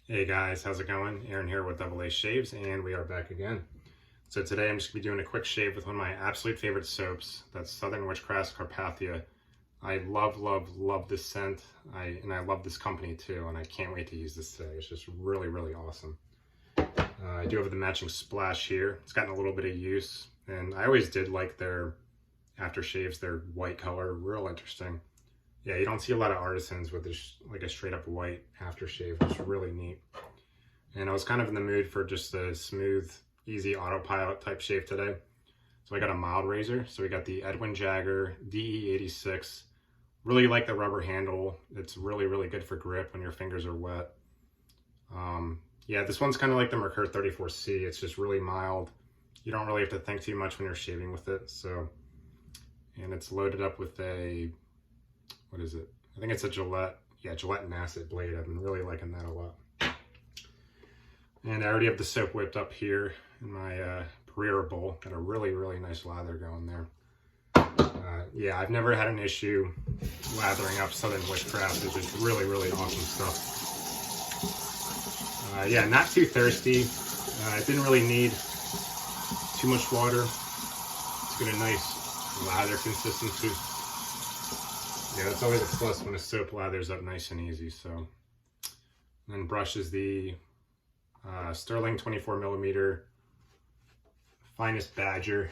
Hey guys, how's it going? Aaron here with Double A Shaves, and we are back again. So today I'm just going to be doing a quick shave with one of my absolute favorite soaps. That's Southern Witchcrafts Carpathia. I love this scent. I love this company too, and I can't wait to use this today. It's just really awesome. I do have the matching splash here. It's gotten a little bit of use, and I always did like their aftershaves, their white color, real interesting. Yeah, you don't see a lot of artisans with this, like a straight up white aftershave, which is really neat. And I was kind of in the mood for just a smooth, easy autopilot type shave today. So I got a mild razor. So we got the Edwin Jagger DE86. Really like the rubber handle. It's really good for grip when your fingers are wet. Yeah, this one's kind of like the Merkur 34C. It's just really mild. You don't really have to think too much when you're shaving with it. So, and it's loaded up with a, what is it? I think it's a Gillette. Yeah, Gillette and Acid blade. I've been really liking that a lot. And I already have the soap whipped up here in my Pereira bowl. Got a really nice lather going there. Yeah, I've never had an issue lathering up Southern Witchcraft. It's just really awesome stuff. Yeah, not too thirsty. It didn't really need too much water. It's got a nice lather consistency. Yeah, that's always a plus when a soap lathers up nice and easy. So, and then brush is the Sterling 24mm Finest Badger.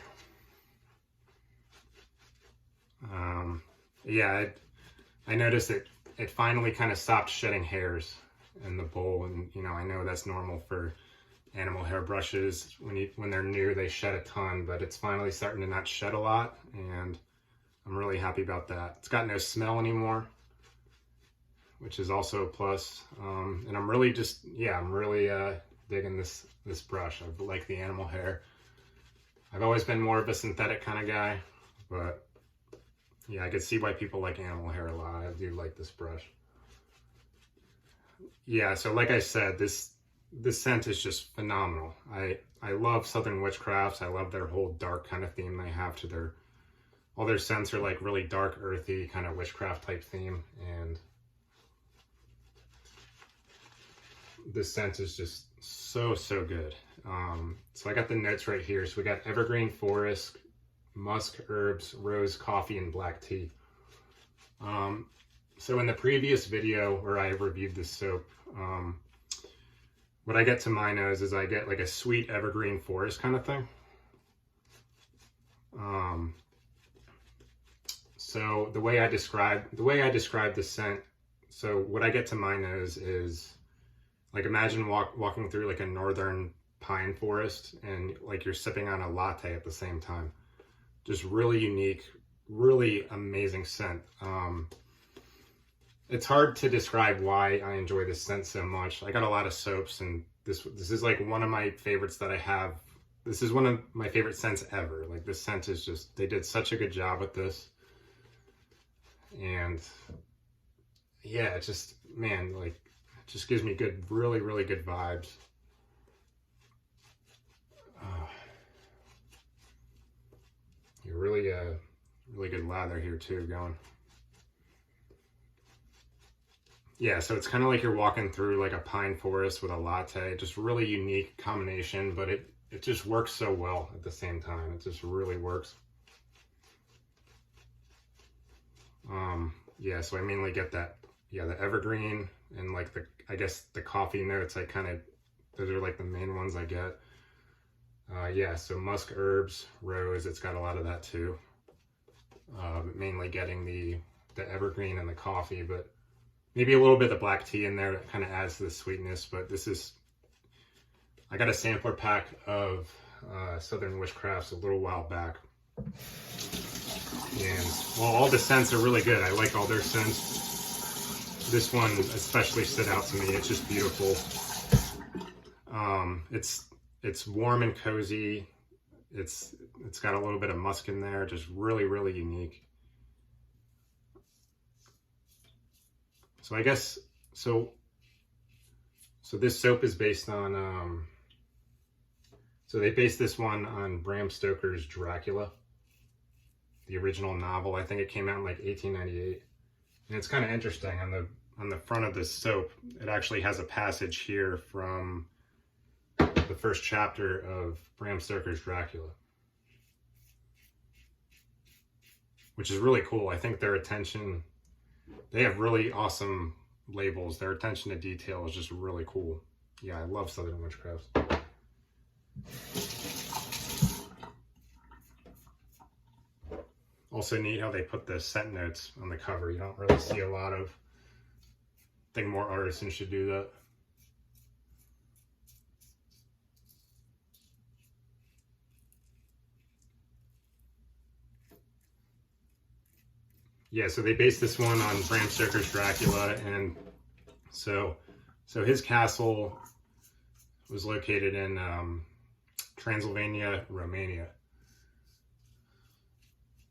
Yeah, I noticed it finally kind of stopped shedding hairs in the bowl, and you know, I know that's normal for animal hair brushes. When they're new, they shed a ton, but it's finally starting to not shed a lot, and I'm really happy about that. It's got no smell anymore, which is also a plus. And I'm really digging this brush. I like the animal hair. I've always been more of a synthetic kind of guy, but yeah, I could see why people like animal hair a lot. I do like this brush. Yeah, so like I said, this scent is just phenomenal. I love Southern Witchcrafts. I love their whole dark kind of theme they have to all their scents are like really dark, earthy, kind of witchcraft type theme, and this scent is just so good. So I got the notes right here. So we got evergreen forest, musk, herbs, rose, coffee, and black tea. So in the previous video where I reviewed this soap, what I get to my nose is I get like a sweet evergreen forest kind of thing. So the way I describe the scent, so what I get to my nose is like, imagine walking through like a northern pine forest and like you're sipping on a latte at the same time. Just really unique, really amazing scent. It's hard to describe why I enjoy this scent so much. I got a lot of soaps, and this is like one of my favorites that I have. This is one of my favorite scents ever. Like, this scent is just, they did such a good job with this. And yeah, it just, man, like, it just gives me good, really good vibes. You're really good lather here too going. Yeah, so it's kind of like you're walking through like a pine forest with a latte. Just really unique combination, but it just works so well at the same time. It just really works. Yeah, so I mainly get that, yeah, the evergreen and like I guess the coffee notes. Those are like the main ones I get. Yeah, so musk, herbs, rose, it's got a lot of that too. Mainly getting the evergreen and the coffee, but maybe a little bit of black tea in there that kind of adds to the sweetness. But I got a sampler pack of Southern Witchcrafts a little while back. And well, all the scents are really good. I like all their scents. This one especially stood out to me. It's just beautiful. It's warm and cozy. It's got a little bit of musk in there. Just really unique. So I guess, so this soap is based on, so they based this one on Bram Stoker's Dracula, the original novel. I think it came out in like 1898. And it's kind of interesting. On on the front of this soap, it actually has a passage here from the first chapter of Bram Stoker's Dracula, which is really cool. I think their attention, they have really awesome labels. Their attention to detail is just really cool. Yeah, I love Southern Witchcrafts. Also neat how they put the scent notes on the cover. You don't really see a lot of, I think more artisans should do that. Yeah, so they based this one on Bram Stoker's Dracula, and so his castle was located in Transylvania, Romania.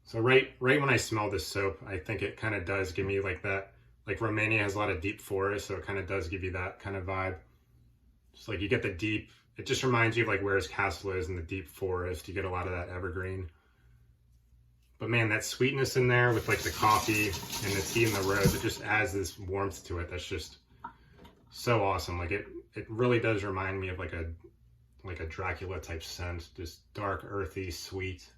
So right when I smell this soap, I think it kind of does give me like that, like Romania has a lot of deep forest, so it kind of does give you that kind of vibe. Just like you get the deep, it just reminds you of like where his castle is in the deep forest. You get a lot of that evergreen. But man, that sweetness in there with like the coffee and the tea and the rose, it just adds this warmth to it. That's just so awesome. Like it really does remind me of like a Dracula type scent, just dark, earthy, sweet.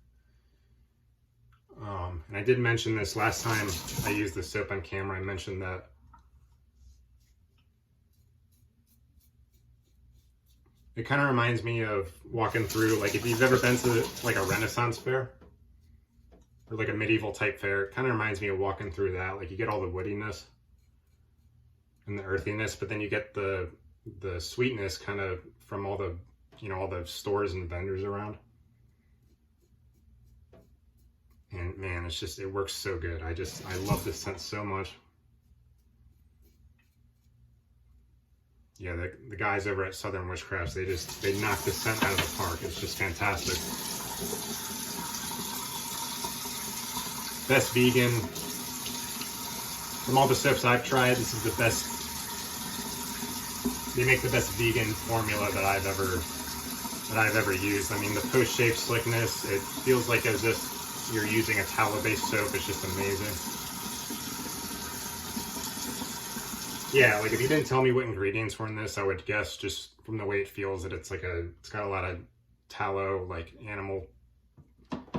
And I did mention this last time I used the soap on camera. I mentioned that it kind of reminds me of walking through, like if you've ever been to like a Renaissance fair or like a medieval type fair, it kind of reminds me of walking through that. Like you get all the woodiness and the earthiness, but then you get the sweetness kind of from all the, you know, all the stores and vendors around. And man, it's just, it works so good. I love this scent so much. Yeah, the guys over at Southern Witchcrafts, they knock the scent out of the park. It's just fantastic. Best vegan. From all the soaps I've tried, this is the best. They make the best vegan formula that I've ever used. I mean, the post-shave slickness, it feels like as if you're using a tallow-based soap. It's just amazing. Yeah, like if you didn't tell me what ingredients were in this, I would guess just from the way it feels that it's got a lot of tallow, like animal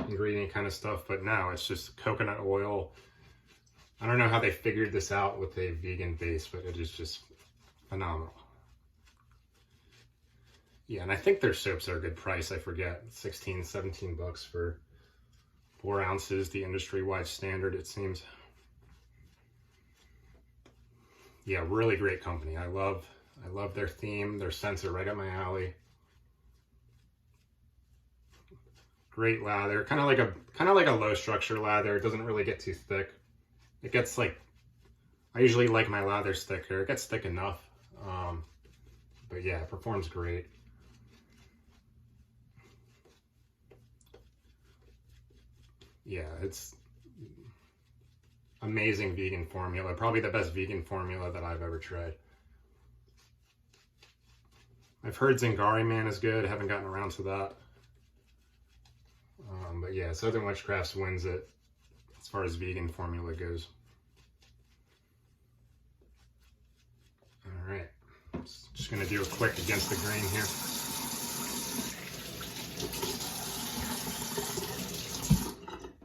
ingredient kind of stuff, but no, it's just coconut oil. I don't know how they figured this out with a vegan base, but it is just phenomenal. Yeah, and I think their soaps are a good price. I forget, 16, 17 bucks for 4 ounces, the industry-wide standard, it seems. Yeah, really great company. I love their theme. Their scents are right up my alley. Great lather, kind of like a low structure lather. It doesn't really get too thick. It gets like, I usually like my lathers thicker. It gets thick enough, but yeah, it performs great. Yeah, it's amazing vegan formula. Probably the best vegan formula that I've ever tried. I've heard Zingari Man is good. I haven't gotten around to that. But yeah, Southern Witchcrafts wins it as far as vegan formula goes. All right, just gonna do a quick against the grain here.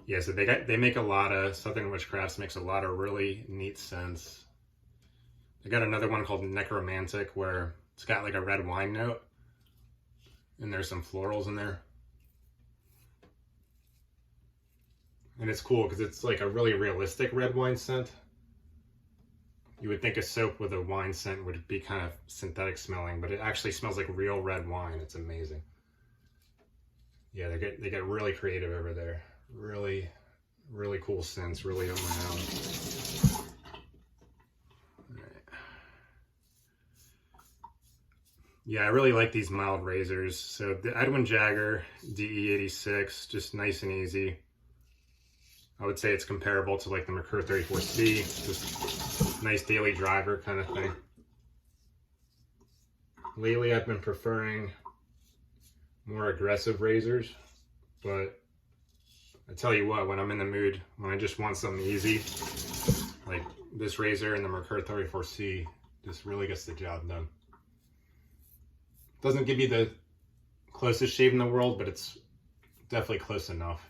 Yeah, so they make a lot of, Southern Witchcrafts makes a lot of really neat scents. They got another one called Necromantic where it's got like a red wine note and there's some florals in there. And it's cool because it's like a really realistic red wine scent. You would think a soap with a wine scent would be kind of synthetic smelling, but it actually smells like real red wine. It's amazing. Yeah, they get really creative over there. Really, really cool scents, really on my own. Right. Yeah, I really like these mild razors. So the Edwin Jagger DE86, just nice and easy. I would say it's comparable to like the Merkur 34C, just nice daily driver kind of thing. Lately, I've been preferring more aggressive razors, but I tell you what, when I'm in the mood, when I just want something easy, like this razor and the Merkur 34C just really gets the job done. Doesn't give you the closest shave in the world, but it's definitely close enough.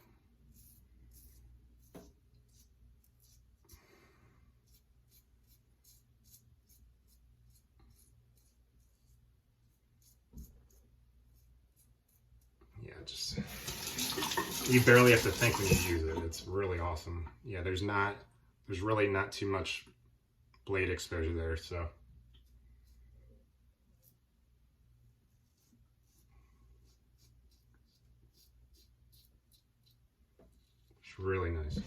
Yeah, just, you barely have to think when you use it. It's really awesome. Yeah, there's really not too much blade exposure there, so. It's really nice.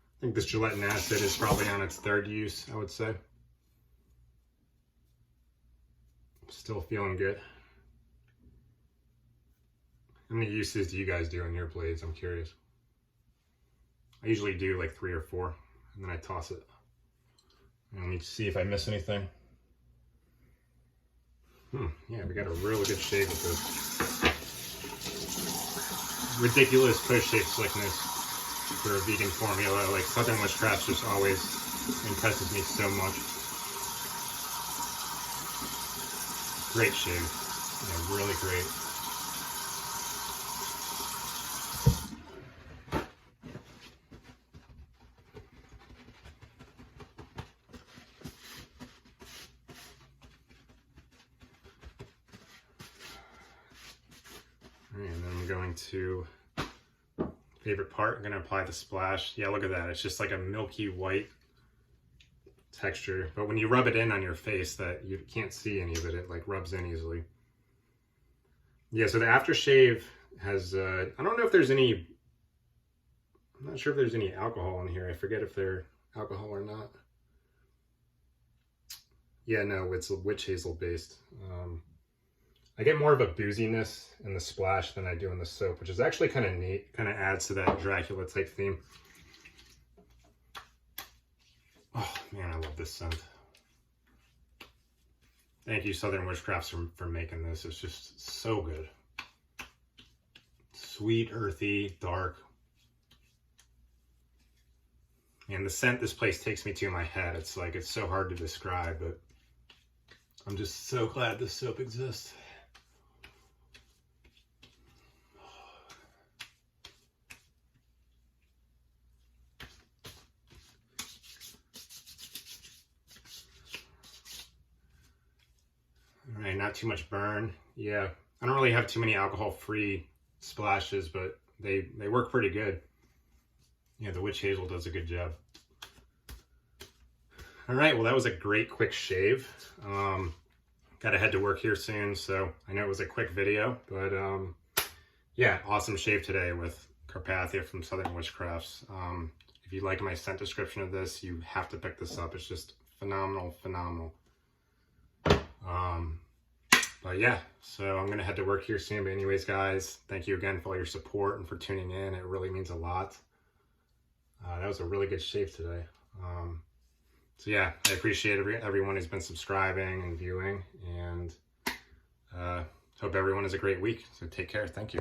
I think this gelatin acid is probably on its third use, I would say. Still feeling good. How many uses do you guys do on your blades? I'm curious. I usually do like 3 or 4, and then I toss it. And let me see if I miss anything. Yeah, we got a really good shave with this. Ridiculous post-shave slickness for a vegan formula. Like Southern Witchcrafts just always impresses me so much. Great shave. Yeah, really great. And then I'm going to, favorite part, I'm going to apply the splash. Yeah, look at that. It's just like a milky white texture. But when you rub it in on your face, that you can't see any of it. It like rubs in easily. Yeah, so the aftershave has, I don't know if there's any, I'm not sure if there's any alcohol in here. I forget if they're alcohol or not. Yeah, no, it's witch hazel based. I get more of a booziness in the splash than I do in the soap, which is actually kind of neat. Kind of adds to that Dracula type theme. Oh man, I love this scent. Thank you, Southern Witchcrafts, for making this. It's just so good. Sweet, earthy, dark. And the scent this place takes me to in my head. It's like, it's so hard to describe, but I'm just so glad this soap exists. All right, not too much burn. Yeah, I don't really have too many alcohol-free splashes, but they work pretty good. Yeah, the witch hazel does a good job. All right, well, that was a great quick shave. Got to head to work here soon, so I know it was a quick video, but yeah, awesome shave today with Carpathia from Southern Witchcrafts. If you like my scent description of this, you have to pick this up. It's just phenomenal, phenomenal. But yeah, so I'm gonna head to work here soon. But anyways, guys, thank you again for all your support and for tuning in. It really means a lot. That was a really good shave today. So yeah, I appreciate everyone who's been subscribing and viewing, and hope everyone has a great week. So take care. Thank you.